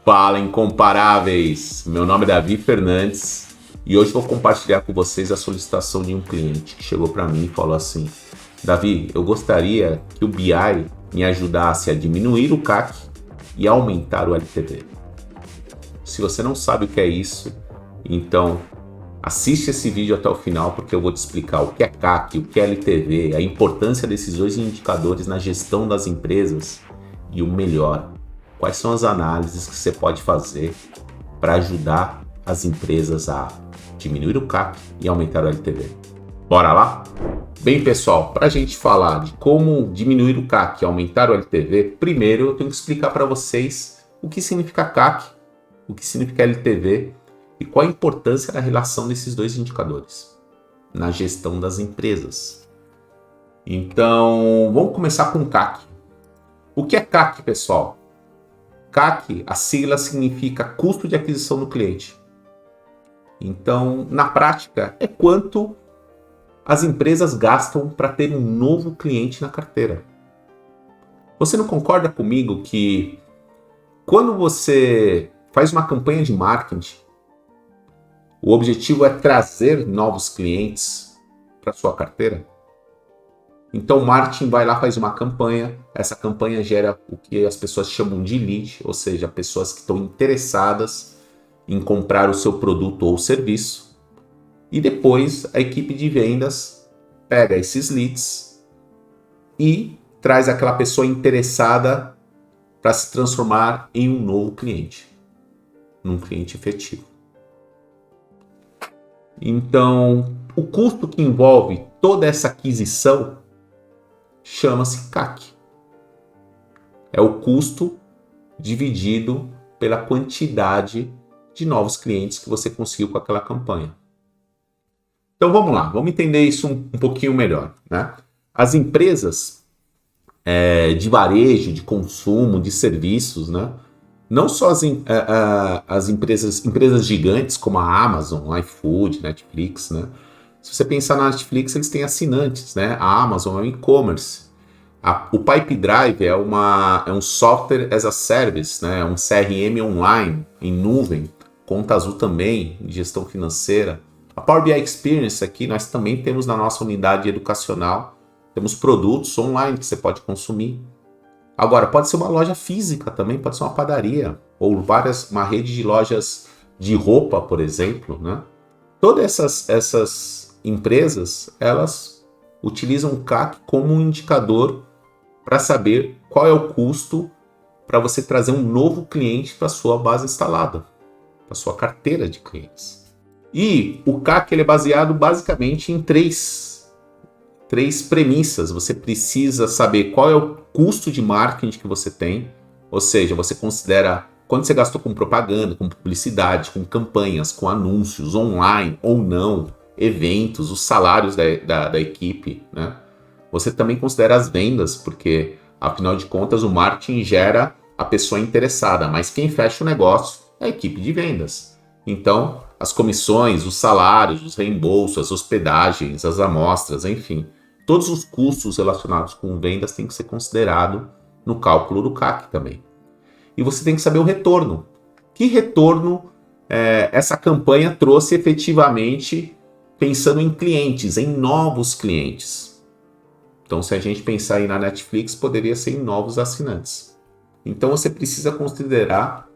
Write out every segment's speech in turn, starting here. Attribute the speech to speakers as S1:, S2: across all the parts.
S1: Fala, incomparáveis! Meu nome é Davi Fernandes e hoje vou compartilhar com vocês a solicitação de um cliente que chegou para mim e falou assim: Davi, eu gostaria que o BI me ajudasse a diminuir o CAC e aumentar o LTV. Se você não sabe o que é isso, então assiste esse vídeo até o final porque eu vou te explicar o que é CAC, o que é LTV, a importância desses dois indicadores na gestão das empresas e o melhor, quais são as análises que você pode fazer para ajudar as empresas a diminuir o CAC e aumentar o LTV. Bora lá? Bem, pessoal, para a gente falar de como diminuir o CAC e aumentar o LTV, primeiro eu tenho que explicar para vocês o que significa CAC, o que significa LTV e qual a importância da relação desses dois indicadores na gestão das empresas. Então, vamos começar com CAC. O que é CAC, pessoal? CAC, a sigla significa custo de aquisição do cliente. Então, na prática, é quanto as empresas gastam para ter um novo cliente na carteira. Você não concorda comigo que quando você faz uma campanha de marketing, o objetivo é trazer novos clientes para sua carteira? Então o marketing vai lá, faz uma campanha, essa campanha gera o que as pessoas chamam de lead, ou seja, pessoas que estão interessadas em comprar o seu produto ou serviço. E depois a equipe de vendas pega esses leads e traz aquela pessoa interessada para se transformar em um novo cliente, num cliente efetivo. Então, o custo que envolve toda essa aquisição chama-se CAC. É o custo dividido pela quantidade de novos clientes que você conseguiu com aquela campanha. Então vamos lá, vamos entender isso um pouquinho melhor, né? As empresas de varejo, de consumo, de serviços, né? Não só as empresas gigantes como a Amazon, iFood, Netflix, né? Se você pensar na Netflix, eles têm assinantes, né? A Amazon é um e-commerce. O Pipedrive é um software as a service, né? Um CRM online, em nuvem. Conta Azul também, de gestão financeira. A Power BI Experience aqui, nós também temos na nossa unidade educacional. Temos produtos online que você pode consumir. Agora, pode ser uma loja física também, pode ser uma padaria. Ou uma rede de lojas de roupa, por exemplo, né? Todas essas empresas, elas utilizam o CAC como um indicador para saber qual é o custo para você trazer um novo cliente para a sua base instalada, para a sua carteira de clientes. E o CAC ele é baseado basicamente em três premissas. Você precisa saber qual é o custo de marketing que você tem, ou seja, você considera quanto você gastou com propaganda, com publicidade, com campanhas, com anúncios, online ou não, eventos, os salários da equipe, né? Você também considera as vendas, porque, afinal de contas, o marketing gera a pessoa interessada, mas quem fecha o negócio é a equipe de vendas. Então, as comissões, os salários, os reembolsos, as hospedagens, as amostras, enfim, todos os custos relacionados com vendas têm que ser considerados no cálculo do CAC também. E você tem que saber o retorno. Que retorno essa campanha trouxe efetivamente pensando em clientes, em novos clientes. Então, se a gente pensar aí na Netflix, poderia ser em novos assinantes. Então, você precisa considerar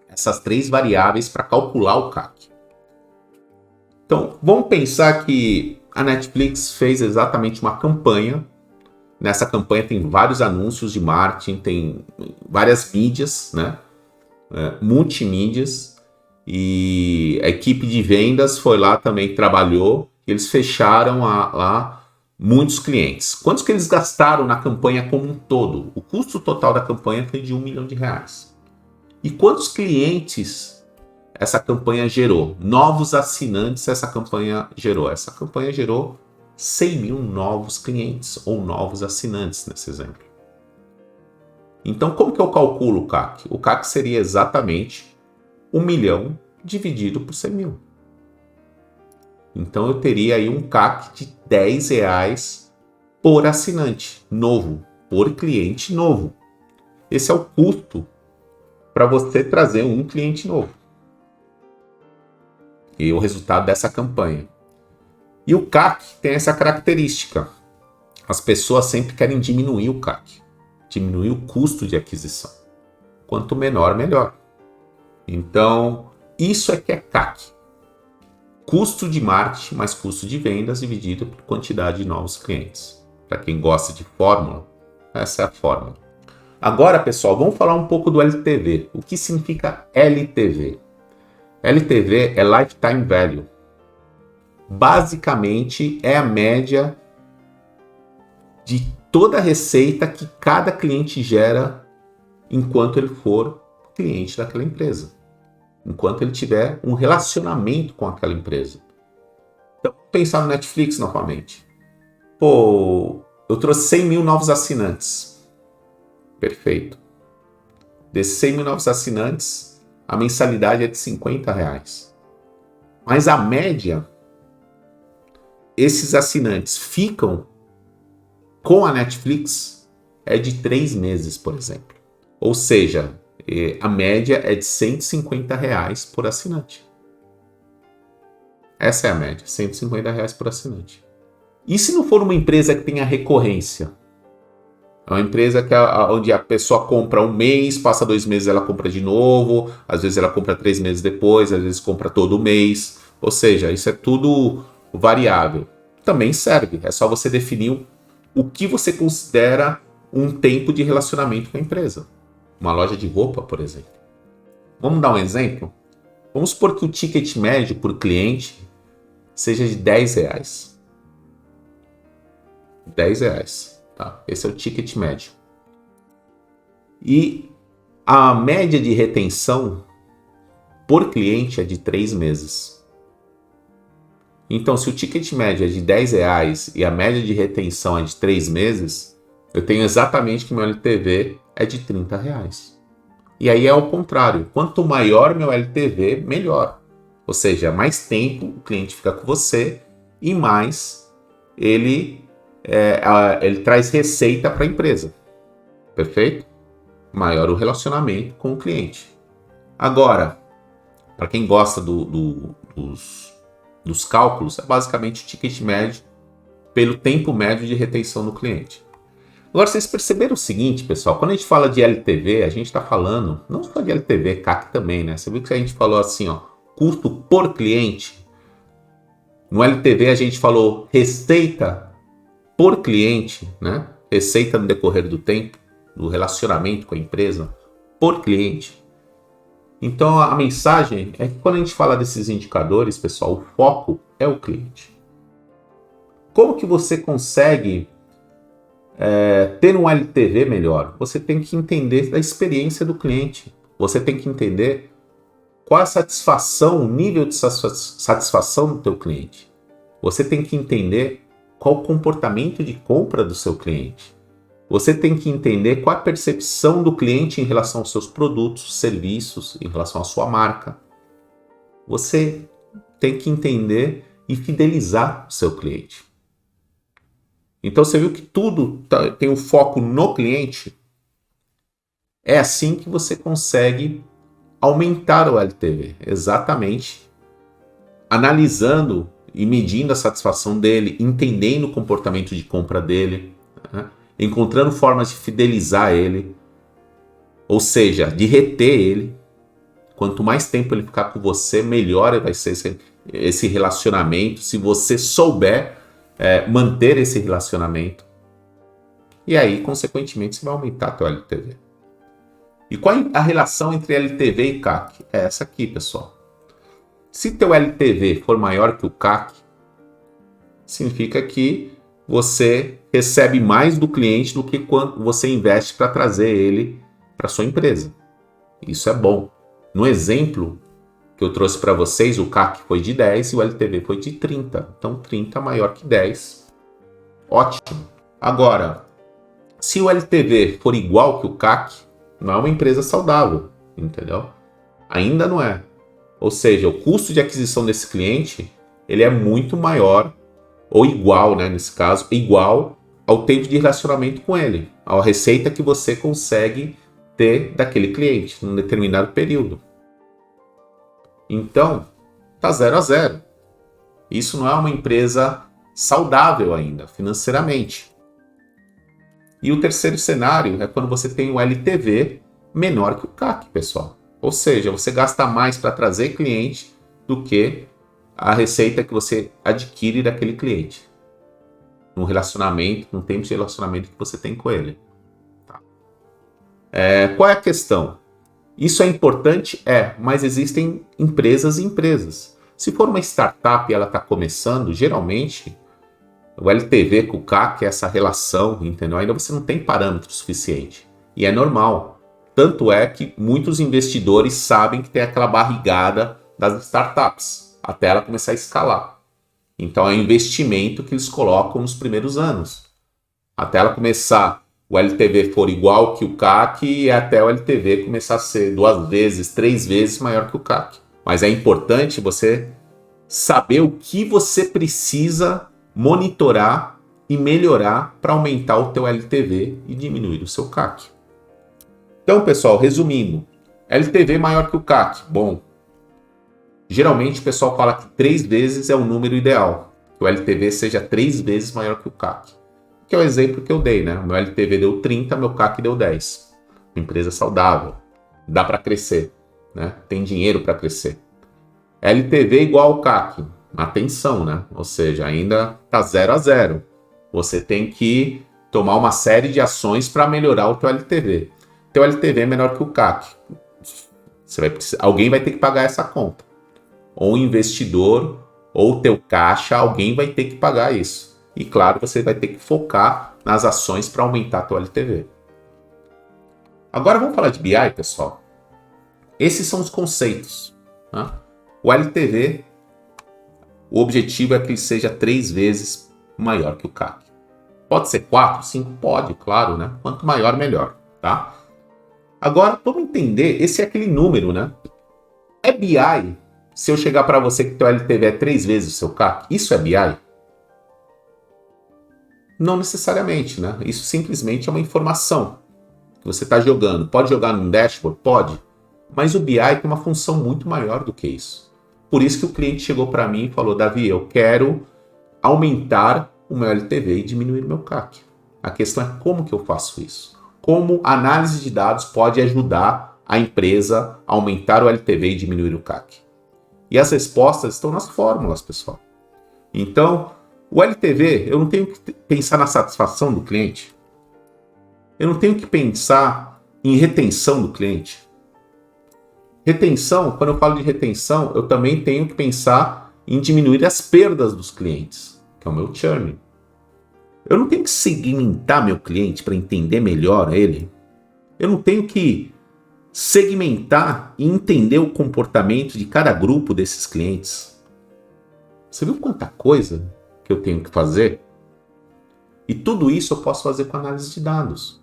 S1: essas três variáveis para calcular o CAC. Então, vamos pensar que a Netflix fez exatamente uma campanha. Nessa campanha tem vários anúncios de marketing, tem várias mídias, né? Multimídias, e a equipe de vendas foi lá também, trabalhou, e eles fecharam lá muitos clientes. Quantos que eles gastaram na campanha como um todo? O custo total da campanha foi de R$1 milhão. E quantos clientes essa campanha gerou? Novos assinantes essa campanha gerou? Essa campanha gerou 100 mil novos clientes ou novos assinantes nesse exemplo. Então, como que eu calculo o CAC? O CAC seria exatamente 1 milhão dividido por 100 mil. Então, eu teria aí um CAC de R$10 por assinante novo, por cliente novo. Esse é o custo para você trazer um cliente novo. E o resultado dessa campanha. E o CAC tem essa característica. As pessoas sempre querem diminuir o CAC, diminuir o custo de aquisição. Quanto menor, melhor. Então, isso é que é CAC. Custo de marketing mais custo de vendas dividido por quantidade de novos clientes. Para quem gosta de fórmula, essa é a fórmula. Agora, pessoal, vamos falar um pouco do LTV. O que significa LTV? LTV é Lifetime Value. Basicamente, é a média de toda a receita que cada cliente gera enquanto ele for cliente daquela empresa. Enquanto ele tiver um relacionamento com aquela empresa. Então, pensar no Netflix novamente. Pô, eu trouxe 100 mil novos assinantes. Perfeito. Desses 100 mil novos assinantes, a mensalidade é de R$50. Mas a média, esses assinantes ficam com a Netflix é de 3 meses, por exemplo. Ou seja, a média é de R$150 por assinante. Essa é a média, R$150 por assinante. E se não for uma empresa que tenha recorrência? É uma empresa onde a pessoa compra um mês, passa 2 meses ela compra de novo, às vezes ela compra 3 meses depois, às vezes compra todo mês. Ou seja, isso é tudo variável. Também serve, é só você definir o que você considera um tempo de relacionamento com a empresa. Uma loja de roupa, por exemplo. Vamos dar um exemplo? Vamos supor que o ticket médio por cliente seja de R$10. R$10, tá? Esse é o ticket médio. E a média de retenção por cliente é de 3 meses. Então, se o ticket médio é de R$10 e a média de retenção é de 3 meses, eu tenho exatamente que meu LTV é de R$30. E aí é ao contrário. Quanto maior meu LTV, melhor. Ou seja, mais tempo o cliente fica com você e mais ele traz receita para a empresa. Perfeito? Maior o relacionamento com o cliente. Agora, para quem gosta dos cálculos, é basicamente o ticket médio pelo tempo médio de retenção do cliente. Agora, vocês perceberam o seguinte, pessoal, quando a gente fala de LTV, a gente está falando, não só de LTV, CAC também, né? Você viu que a gente falou assim, ó, custo por cliente. No LTV a gente falou receita por cliente, né? Receita no decorrer do tempo, do relacionamento com a empresa, por cliente. Então a mensagem é que quando a gente fala desses indicadores, pessoal, o foco é o cliente. Como que você consegue ter um LTV melhor? Você tem que entender da experiência do cliente. Você tem que entender qual a satisfação, o nível de satisfação do teu cliente. Você tem que entender qual o comportamento de compra do seu cliente. Você tem que entender qual a percepção do cliente em relação aos seus produtos, serviços, em relação à sua marca. Você tem que entender e fidelizar o seu cliente. Então você viu que tudo tem um foco no cliente? É assim que você consegue aumentar o LTV, exatamente analisando e medindo a satisfação dele, entendendo o comportamento de compra dele, né? Encontrando formas de fidelizar ele, ou seja, de reter ele. Quanto mais tempo ele ficar com você, melhor vai ser esse relacionamento, se você souber manter esse relacionamento. E aí, consequentemente, você vai aumentar a tua LTV. E qual é a relação entre LTV e CAC? É essa aqui, pessoal. Se teu LTV for maior que o CAC, significa que você recebe mais do cliente do que quando você investe para trazer ele para sua empresa. Isso é bom. No exemplo que eu trouxe para vocês, o CAC foi de 10 e o LTV foi de 30. Então, 30 maior que 10. Ótimo. Agora, se o LTV for igual que o CAC, não é uma empresa saudável, entendeu? Ainda não é. Ou seja, o custo de aquisição desse cliente, ele é muito maior, ou igual, né, nesse caso, igual ao tempo de relacionamento com ele, à receita que você consegue ter daquele cliente num determinado período. Então, tá 0 a 0. Isso não é uma empresa saudável ainda, financeiramente. E o terceiro cenário é quando você tem o LTV menor que o CAC, pessoal. Ou seja, você gasta mais para trazer cliente do que a receita que você adquire daquele cliente. No relacionamento, no tempo de relacionamento que você tem com ele. Tá? Qual é a questão? Isso é importante? Mas existem empresas e empresas. Se for uma startup e ela está começando, geralmente o LTV com o CAC é essa relação, entendeu? Ainda você não tem parâmetro suficiente. E é normal. Tanto é que muitos investidores sabem que tem aquela barrigada das startups, até ela começar a escalar. Então é um investimento que eles colocam nos primeiros anos. Até ela começar, o LTV for igual que o CAC e até o LTV começar a ser 2 vezes, 3 vezes maior que o CAC. Mas é importante você saber o que você precisa monitorar e melhorar para aumentar o teu LTV e diminuir o seu CAC. Então, pessoal, resumindo, LTV maior que o CAC. Bom, geralmente o pessoal fala que 3 vezes é o número ideal, que o LTV seja 3 vezes maior que o CAC. Que é o exemplo que eu dei, né? O meu LTV deu 30, meu CAC deu 10. Uma empresa saudável, dá para crescer, né? Tem dinheiro para crescer. LTV igual ao CAC, atenção, né? Ou seja, ainda tá 0 a 0. Você tem que tomar uma série de ações para melhorar o teu LTV. Teu LTV é menor que o CAC. Alguém vai ter que pagar essa conta. Ou o investidor, ou o teu caixa, alguém vai ter que pagar isso. E claro, você vai ter que focar nas ações para aumentar teu LTV. Agora vamos falar de BI, pessoal. Esses são os conceitos. Tá? O LTV, o objetivo é que ele seja 3 vezes maior que o CAC. Pode ser 4, 5? Pode, claro, né? Quanto maior, melhor, tá? Agora, vamos entender, esse é aquele número, né? É BI se eu chegar para você que teu LTV é 3 vezes o seu CAC? Isso é BI? Não necessariamente, né? Isso simplesmente é uma informação que você está jogando. Pode jogar num dashboard? Pode. Mas o BI tem uma função muito maior do que isso. Por isso que o cliente chegou para mim e falou, Davi, eu quero aumentar o meu LTV e diminuir o meu CAC. A questão é como que eu faço isso? Como a análise de dados pode ajudar a empresa a aumentar o LTV e diminuir o CAC? E as respostas estão nas fórmulas, pessoal. Então, o LTV, eu não tenho que pensar na satisfação do cliente. Eu não tenho que pensar em retenção do cliente. Retenção, quando eu falo de retenção, eu também tenho que pensar em diminuir as perdas dos clientes, que é o meu churn. Eu não tenho que segmentar meu cliente para entender melhor ele. Eu não tenho que segmentar e entender o comportamento de cada grupo desses clientes. Você viu quanta coisa que eu tenho que fazer? E tudo isso eu posso fazer com análise de dados.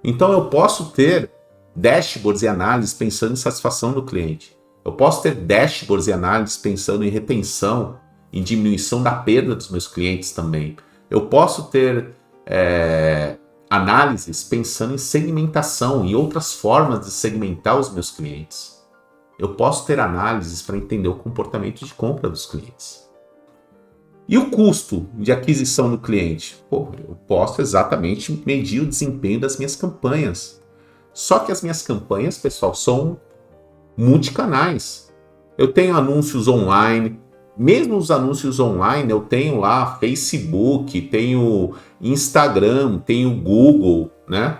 S1: Então eu posso ter dashboards e análises pensando em satisfação do cliente. Eu posso ter dashboards e análises pensando em retenção, em diminuição da perda dos meus clientes também. Eu posso ter análises pensando em segmentação e outras formas de segmentar os meus clientes. Eu posso ter análises para entender o comportamento de compra dos clientes. E o custo de aquisição do cliente? Eu posso exatamente medir o desempenho das minhas campanhas. Só que as minhas campanhas, pessoal, são multicanais. Eu tenho anúncios online. Mesmo os anúncios online, eu tenho lá Facebook, tenho Instagram, tenho Google, né?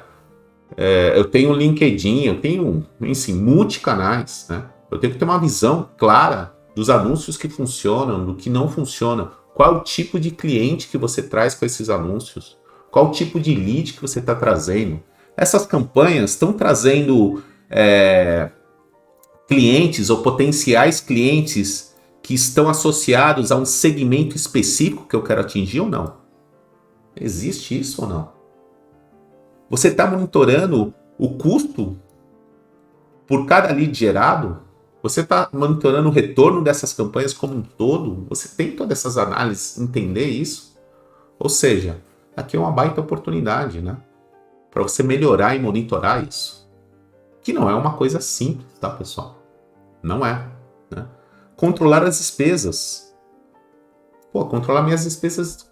S1: Eu tenho LinkedIn, eu tenho, enfim, multicanais, né? Eu tenho que ter uma visão clara dos anúncios que funcionam, do que não funciona. Qual é o tipo de cliente que você traz com esses anúncios? Qual o tipo de lead que você está trazendo? Essas campanhas estão trazendo clientes ou potenciais clientes que estão associados a um segmento específico que eu quero atingir ou não? Existe isso ou não? Você está monitorando o custo por cada lead gerado? Você está monitorando o retorno dessas campanhas como um todo? Você tem todas essas análises, entender isso? Ou seja, aqui é uma baita oportunidade, né? para você melhorar e monitorar isso. Que não é uma coisa simples, tá, pessoal? Não é, né? Controlar as despesas. Pô, controlar minhas despesas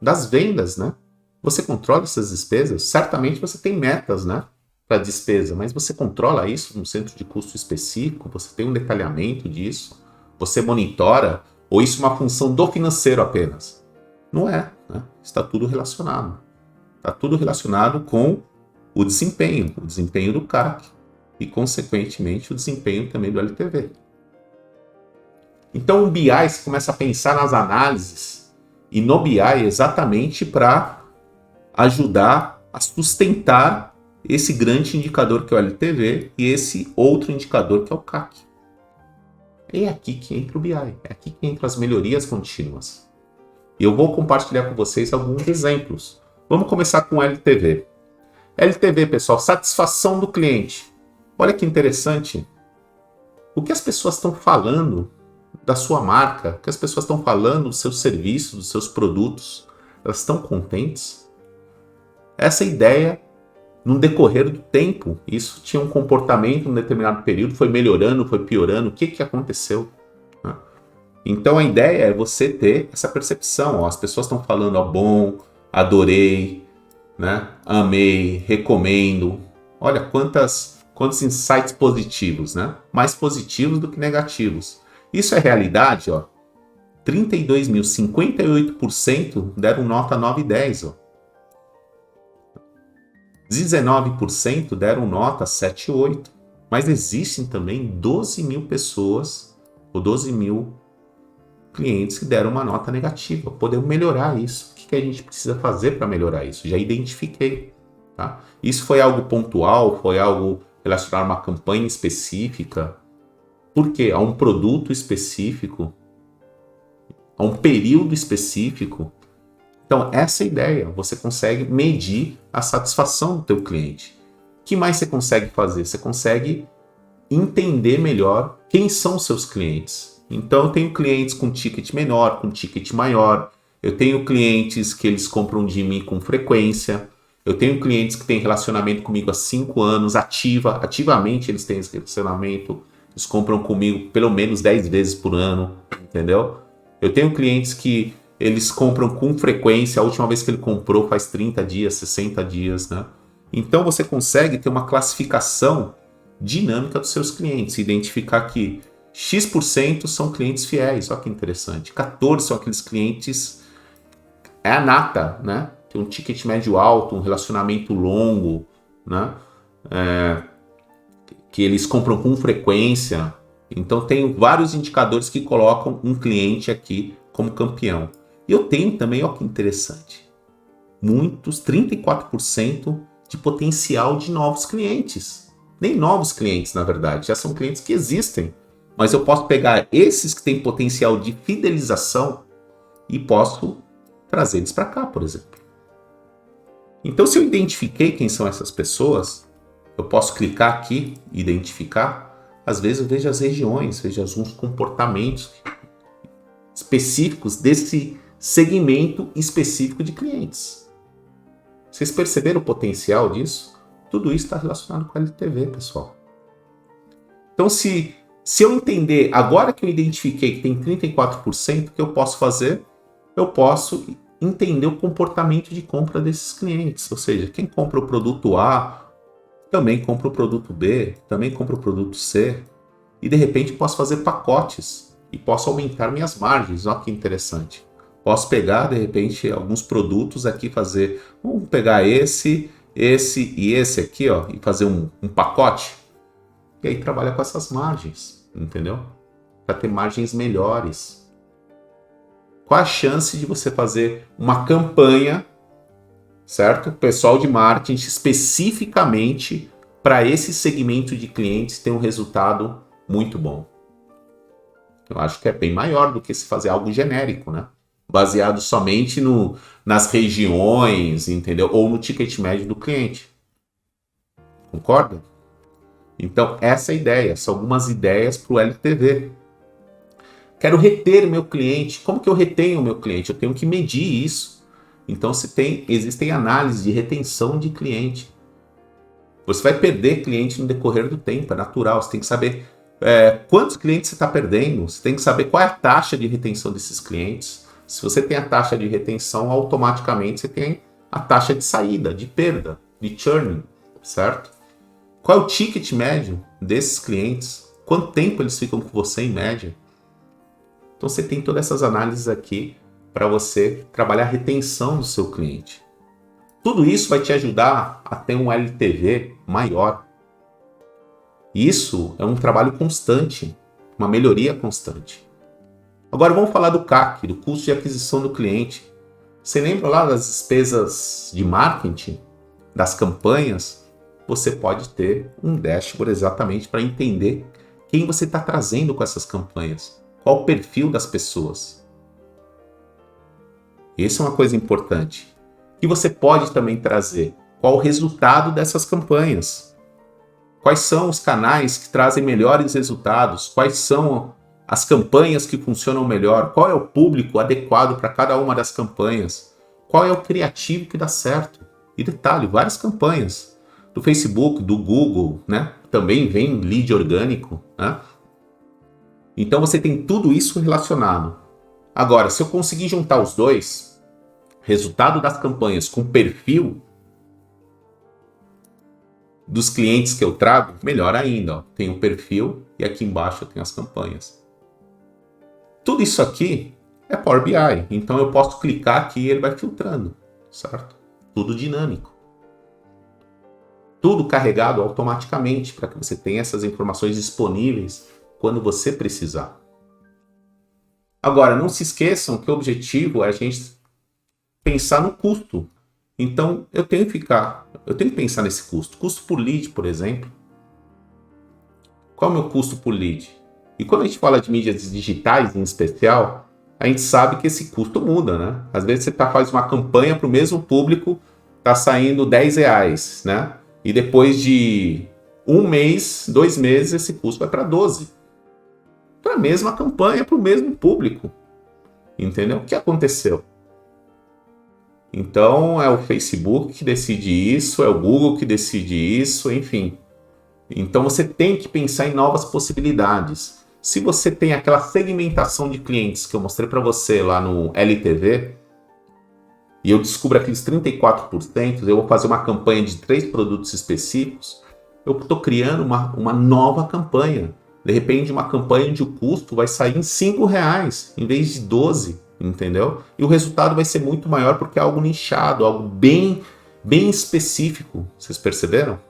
S1: das vendas, né? Você controla essas despesas? Certamente você tem metas, né? Para despesa, mas você controla isso num centro de custo específico? Você tem um detalhamento disso? Você monitora? Ou isso é uma função do financeiro apenas? Não é, né? Está tudo relacionado. Está tudo relacionado com o desempenho do CAC e, consequentemente, o desempenho também do LTV. Então, o BI, você começa a pensar nas análises e no BI exatamente para ajudar a sustentar esse grande indicador que é o LTV e esse outro indicador que é o CAC. É aqui que entra o BI, é aqui que entram as melhorias contínuas. E eu vou compartilhar com vocês alguns exemplos. Vamos começar com o LTV. LTV, pessoal, satisfação do cliente. Olha que interessante. O que as pessoas estão falando da sua marca, o que as pessoas estão falando dos seus serviços, dos seus produtos, elas estão contentes? Essa ideia, no decorrer do tempo, isso tinha um comportamento em um determinado período, foi melhorando, foi piorando, o que aconteceu? Então a ideia é você ter essa percepção, ó, as pessoas estão falando, ó, bom, adorei, né? Amei, recomendo. Olha quantos insights positivos, né? Mais positivos do que negativos. Isso é realidade, ó. 32 mil, 58% deram nota 9 e 10, ó. 19% deram nota 7 e 8. Mas existem também 12 mil pessoas, ou 12 mil clientes que deram uma nota negativa. Podemos melhorar isso. O que a gente precisa fazer para melhorar isso? Já identifiquei. Tá? Isso foi algo pontual, foi algo relacionado a uma campanha específica. Por quê? A um produto específico, a um período específico. Então, essa é a ideia. Você consegue medir a satisfação do teu cliente. O que mais você consegue fazer? Você consegue entender melhor quem são os seus clientes. Então, eu tenho clientes com ticket menor, com ticket maior. Eu tenho clientes que eles compram de mim com frequência. Eu tenho clientes que têm relacionamento comigo há 5 anos, ativamente eles têm esse relacionamento. Eles compram comigo pelo menos 10 vezes por ano, entendeu? Eu tenho clientes que eles compram com frequência. A última vez que ele comprou faz 30 dias, 60 dias, né? Então, você consegue ter uma classificação dinâmica dos seus clientes, identificar que X% são clientes fiéis, olha que interessante, 14% são aqueles clientes, é a nata, né? Tem um ticket médio alto, um relacionamento longo, né? Que eles compram com frequência. Então tem vários indicadores que colocam um cliente aqui como campeão. E eu tenho também, olha que interessante, muitos, 34% de potencial de novos clientes. Nem novos clientes, na verdade, já são clientes que existem. Mas eu posso pegar esses que têm potencial de fidelização e posso trazer eles para cá, por exemplo. Então, se eu identifiquei quem são essas pessoas, eu posso clicar aqui e identificar. Às vezes eu vejo as regiões, vejo alguns comportamentos específicos desse segmento específico de clientes. Vocês perceberam o potencial disso? Tudo isso está relacionado com a LTV, pessoal. Então, se eu entender, agora que eu identifiquei que tem 34%, o que eu posso fazer? Eu posso entender o comportamento de compra desses clientes. Ou seja, quem compra o produto A, também compra o produto B, também compra o produto C. E de repente posso fazer pacotes e posso aumentar minhas margens. Olha que interessante. Posso pegar, de repente, alguns produtos aqui e fazer... Vamos pegar esse e esse aqui, ó, e fazer um pacote. E aí trabalha com essas margens, entendeu? Para ter margens melhores. Qual a chance de você fazer uma campanha, certo? Pessoal de marketing especificamente para esse segmento de clientes ter um resultado muito bom. Eu acho que é bem maior do que se fazer algo genérico, né? Baseado somente nas regiões, entendeu? Ou no ticket médio do cliente. Concorda? Então, essa é a ideia. São algumas ideias para o LTV. Quero reter meu cliente. Como que eu retenho o meu cliente? Eu tenho que medir isso. Então existem análises de retenção de cliente. Você vai perder cliente no decorrer do tempo, é natural. Você tem que saber quantos clientes você está perdendo. Você tem que saber qual é a taxa de retenção desses clientes. Se você tem a taxa de retenção, automaticamente você tem a taxa de saída, de perda, de churn, certo? Qual é o ticket médio desses clientes? Quanto tempo eles ficam com você em média? Então você tem todas essas análises aqui para você trabalhar a retenção do seu cliente. Tudo isso vai te ajudar a ter um LTV maior. Isso é um trabalho constante, uma melhoria constante. Agora vamos falar do CAC, do custo de aquisição do cliente. Você lembra lá das despesas de marketing, das campanhas? Você pode ter um dashboard exatamente para entender quem você está trazendo com essas campanhas, qual o perfil das pessoas. Essa é uma coisa importante. E você pode também trazer qual o resultado dessas campanhas. Quais são os canais que trazem melhores resultados? Quais são as campanhas que funcionam melhor? Qual é o público adequado para cada uma das campanhas? Qual é o criativo que dá certo? E detalhe, várias campanhas do Facebook, do Google, né? Também vem lead orgânico, né? Então você tem tudo isso relacionado. Agora, se eu conseguir juntar os dois, resultado das campanhas com perfil dos clientes que eu trago, melhor ainda. Ó. Tem o perfil e aqui embaixo eu tenho as campanhas. Tudo isso aqui é Power BI, então eu posso clicar aqui e ele vai filtrando, certo? Tudo dinâmico. Tudo carregado automaticamente para que você tenha essas informações disponíveis quando você precisar. Agora, não se esqueçam que o objetivo é a gente pensar no custo. Então, eu tenho que pensar nesse custo. Custo por lead, por exemplo. Qual é o meu custo por lead? E quando a gente fala de mídias digitais em especial, a gente sabe que esse custo muda, né? Às vezes você faz uma campanha para o mesmo público, está saindo R$10, né? E depois de 1 mês, 2 meses, esse custo vai para 12. Para a mesma campanha, para o mesmo público. Entendeu? O que aconteceu? Então, é o Facebook que decide isso, é o Google que decide isso, enfim. Então, você tem que pensar em novas possibilidades. Se você tem aquela segmentação de clientes que eu mostrei para você lá no LTV, e eu descubro aqueles 34%, eu vou fazer uma campanha de 3 produtos específicos, eu estou criando uma nova campanha. De repente, uma campanha onde o custo vai sair em R$5 em vez de 12, entendeu? E o resultado vai ser muito maior porque é algo nichado, algo bem específico. Vocês perceberam?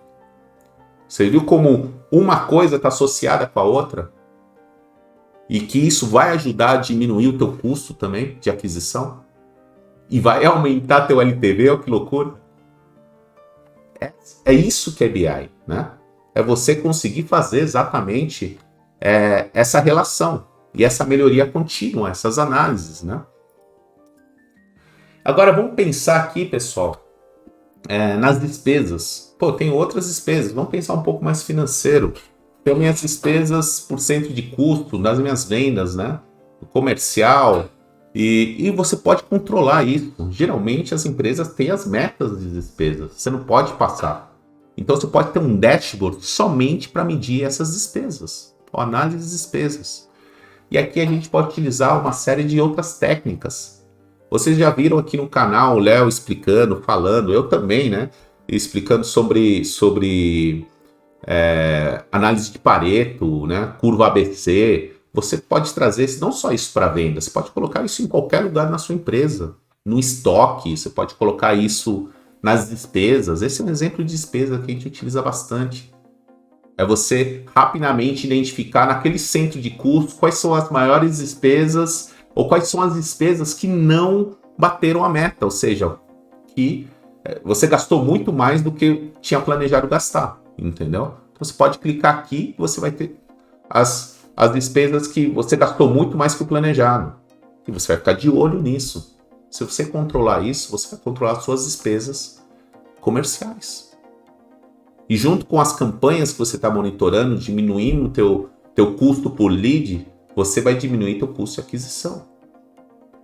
S1: Você viu como uma coisa está associada com a outra? E que isso vai ajudar a diminuir o teu custo também de aquisição? E vai aumentar teu LTV? Olha que loucura! É isso que é BI, né? É você conseguir fazer exatamente essa relação e essa melhoria contínua, essas análises, né? Agora vamos pensar aqui, pessoal, nas despesas. Pô, tem outras despesas, vamos pensar um pouco mais financeiro. Tem minhas despesas por cento de custo das minhas vendas, né? Comercial. E você pode controlar isso. Geralmente as empresas têm as metas de despesas, você não pode passar. Então você pode ter um dashboard somente para medir essas despesas, ou análise de despesas. E aqui a gente pode utilizar uma série de outras técnicas. Vocês já viram aqui no canal o Léo explicando, falando, eu também, né? Explicando sobre análise de Pareto, né? Curva ABC. Você pode trazer não só isso para venda, você pode colocar isso em qualquer lugar na sua empresa. No estoque, você pode colocar isso nas despesas. Esse é um exemplo de despesa que a gente utiliza bastante. É você rapidamente identificar naquele centro de custo quais são as maiores despesas ou quais são as despesas que não bateram a meta, ou seja, que você gastou muito mais do que tinha planejado gastar, entendeu? Então você pode clicar aqui e você vai ter as despesas que você gastou muito mais que o planejado. E você vai ficar de olho nisso. Se você controlar isso, você vai controlar as suas despesas comerciais. E junto com as campanhas que você está monitorando, diminuindo o teu custo por lead, você vai diminuir teu custo de aquisição.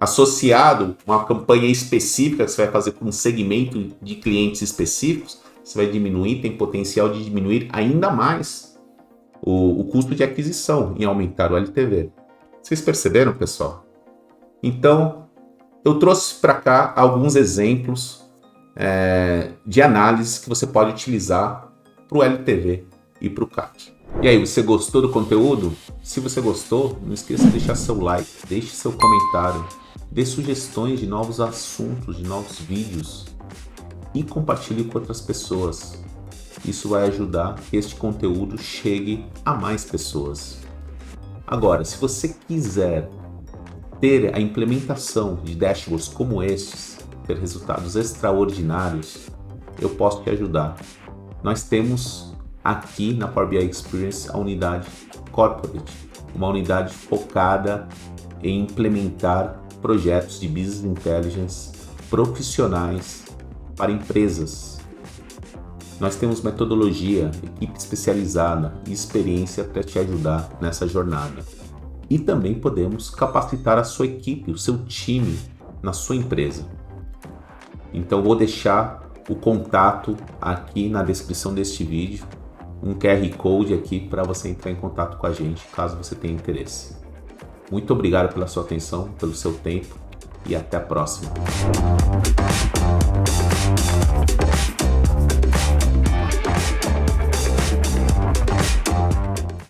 S1: associado a uma campanha específica que você vai fazer para um segmento de clientes específicos, você vai diminuir, tem potencial de diminuir ainda mais o custo de aquisição e aumentar o LTV. Vocês perceberam, pessoal? Então, eu trouxe para cá alguns exemplos de análise que você pode utilizar para o LTV e para o CAC. E aí, você gostou do conteúdo? Se você gostou, não esqueça de deixar seu like, deixe seu comentário, dê sugestões de novos assuntos, de novos vídeos e compartilhe com outras pessoas. Isso vai ajudar que este conteúdo chegue a mais pessoas. Agora, se você quiser ter a implementação de dashboards como estes, ter resultados extraordinários, eu posso te ajudar. Nós temos aqui na Power BI Experience a unidade Corporate, uma unidade focada em implementar projetos de Business Intelligence profissionais para empresas. Nós temos metodologia, equipe especializada e experiência para te ajudar nessa jornada. E também podemos capacitar a sua equipe, o seu time na sua empresa. Então vou deixar o contato aqui na descrição deste vídeo, um QR Code aqui para você entrar em contato com a gente, caso você tenha interesse. Muito obrigado pela sua atenção, pelo seu tempo e até a próxima.